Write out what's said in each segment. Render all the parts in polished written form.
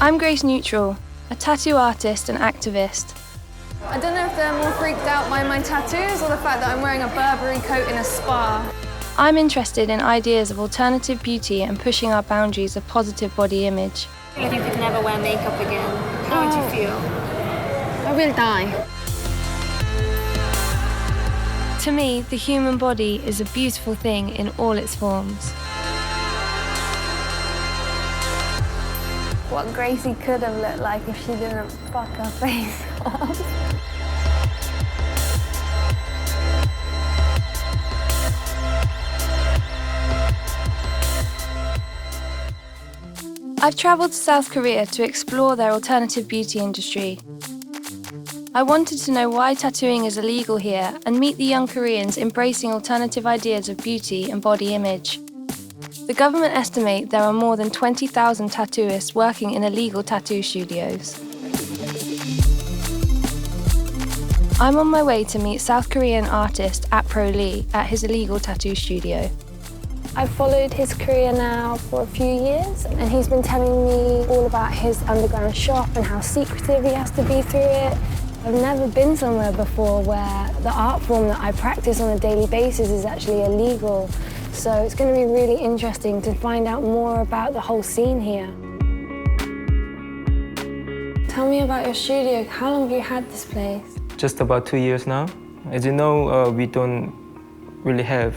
I'm Grace Neutral, a tattoo artist and activist. I don't know if they're more freaked out by my tattoos or the fact that I'm wearing a Burberry coat in a spa. I'm interested in ideas of alternative beauty and pushing our boundaries of positive body image. If you could never wear makeup again, how would you feel? I will die. To me, the human body is a beautiful thing in all its forms. What Gracie could have looked like if she didn't fuck her face off. I've travelled to South Korea to explore their alternative beauty industry. I wanted to know why tattooing is illegal here and meet the young Koreans embracing alternative ideas of beauty and body image. The government estimate there are more than 20,000 tattooists working in illegal tattoo studios. I'm on my way to meet South Korean artist Apro Lee at his illegal tattoo studio. I've followed his career now for a few years, and he's been telling me all about his underground shop and how secretive he has to be through it. I've never been somewhere before where the art form that I practice on a daily basis is actually illegal. So it's going to be really interesting to find out more about the whole scene here. Tell me about your studio. How long have you had this place? Just about 2 years now. As you know, we don't really have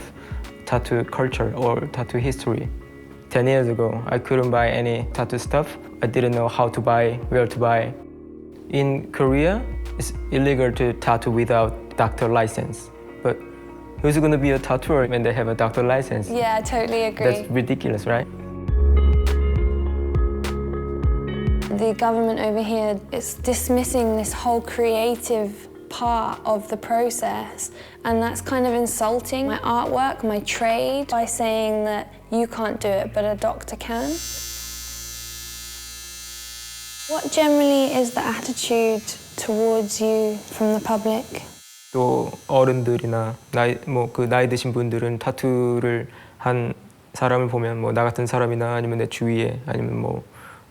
tattoo culture or tattoo history. 10 years ago, I couldn't buy any tattoo stuff. I didn't know how to buy, where to buy. In Korea, it's illegal to tattoo without doctor license. But who's going to be a tattooer when they have a doctor license? Yeah, I totally agree. That's ridiculous, right? The government over here is dismissing this whole creative part of the process, and that's kind of insulting my artwork, my trade, by saying that you can't do it, but a doctor can. What generally is the attitude towards you from the public? 또 어른들이나 나이 드신 분들은 타투를 한 사람을 보면 나 같은 사람이나 아니면 내 주위에 아니면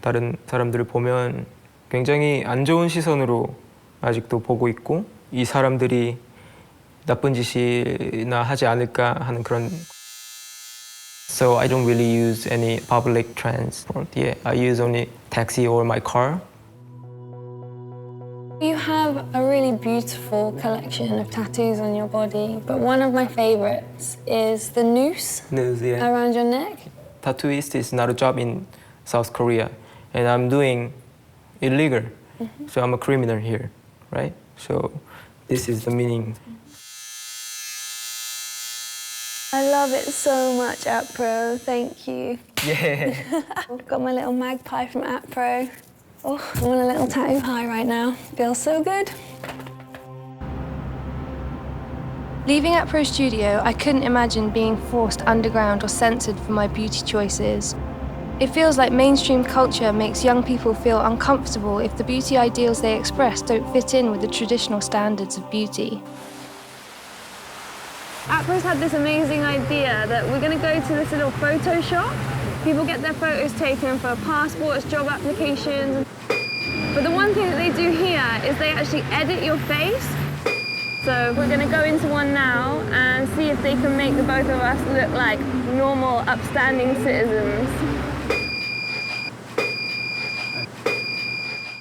다른 사람들을 보면 굉장히 안 좋은 시선으로 아직도 보고 있고 이 사람들이 나쁜 짓이나 하지 않을까 하는 그런. So I don't really use any public transport. Yeah, I use only taxi or my car. You have a really beautiful collection of tattoos on your body, but one of my favorites is the noose Yeah. around your neck. Tattooist is not a job in South Korea, and I'm doing illegal. So I'm a criminal here, right? So this is the meaning. I love it so much, Apro. Thank you. Yeah. I've got my little magpie from Apro. Oh, I'm on a little tattoo high right now. Feels so good. Leaving Apro's studio, I couldn't imagine being forced underground or censored for my beauty choices. It feels like mainstream culture makes young people feel uncomfortable if the beauty ideals they express don't fit in with the traditional standards of beauty. Apro's had this amazing idea that we're going to go to this little photo shop. People get their photos taken for passports, job applications. But the one thing that they do here is they actually edit your face. So we're going to go into one now and see if they can make the both of us look like normal, upstanding citizens.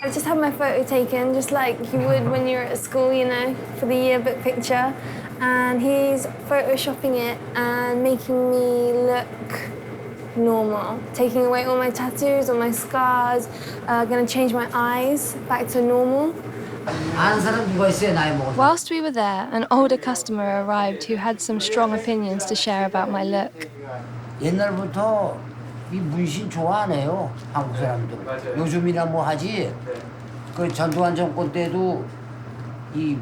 I've just had my photo taken, just like you would when you're at school, you know, for the yearbook picture. And he's photoshopping it and making me look normal. Taking away all my tattoos, all my scars, gonna change my eyes back to normal. Whilst we were there, an older customer arrived who had some strong opinions to share about my look. 옛날부터 이 문신 좋아하네요, 한국 사람들. 요즘이나 하지. 그 전두환 정권 때도 이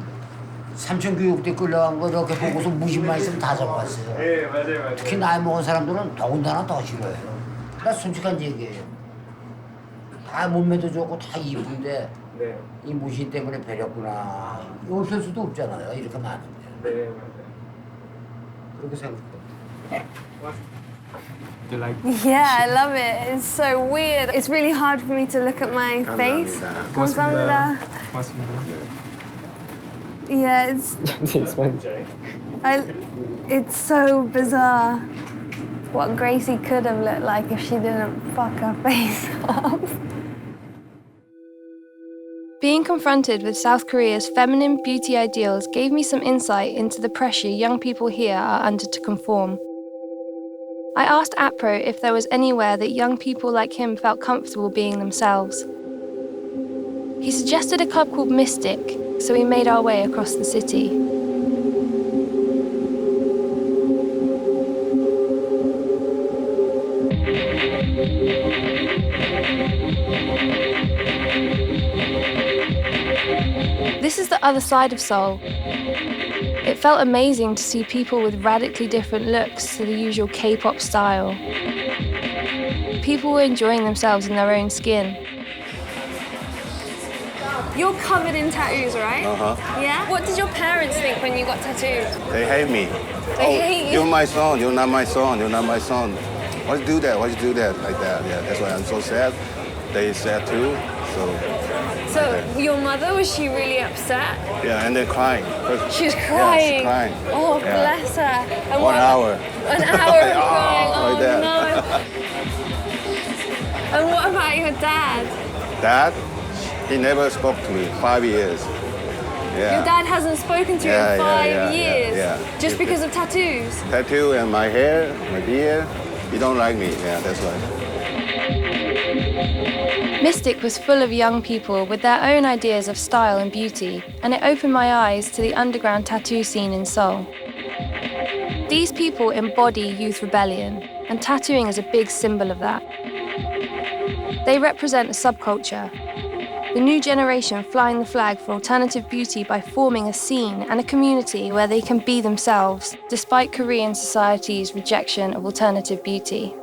삼천 교육대 끌려간 거 이렇게 보고서 문신만 있으면 다 잡았어요. 네, 맞아요. 특히 나이 먹은 사람들은 더군다나 더 싫어해요. 나 솔직한 얘기예요. 다 몸매도 좋고 다 이쁜데 네. 이 문신 때문에 배렸구나. 없을 수도 없잖아요, 이렇게 많은데. 네, 맞아요. 그렇게 생각해요. You like? Yeah, I love it. It's so weird. It's really hard for me to look at my face. 감사합니다. Yeah, it's so bizarre what Gracie could have looked like if she didn't fuck her face up. Being confronted with South Korea's feminine beauty ideals gave me some insight into the pressure young people here are under to conform. I asked Apro if there was anywhere that young people like him felt comfortable being themselves. He suggested a club called Mystic, so we made our way across the city. This is the other side of Seoul. It felt amazing to see people with radically different looks to the usual K-pop style. People were enjoying themselves in their own skin. You're covered in tattoos, right? Yeah? What did your parents think when you got tattooed? They hate me. They hate you? You're my son. You're not my son. You're not my son. Why you do that? Why you do that? Like that. Yeah, that's why I'm so sad. They sad too. So your mother, was she really upset? Yeah, and then crying. She was crying? Yeah, she's crying. Oh, Yeah. bless her. And 1 hour. An hour of crying. Oh, like that. no. And what about your dad? Dad, he never spoke to me. 5 years. Yeah. Your dad hasn't spoken to you in 5 years? Yeah. Just because of tattoos? Tattoo and my hair, my beard. He don't like me. Yeah, that's why. Mystic was full of young people with their own ideas of style and beauty, and it opened my eyes to the underground tattoo scene in Seoul. These people embody youth rebellion, and tattooing is a big symbol of that. They represent a subculture, the new generation flying the flag for alternative beauty by forming a scene and a community where they can be themselves, despite Korean society's rejection of alternative beauty.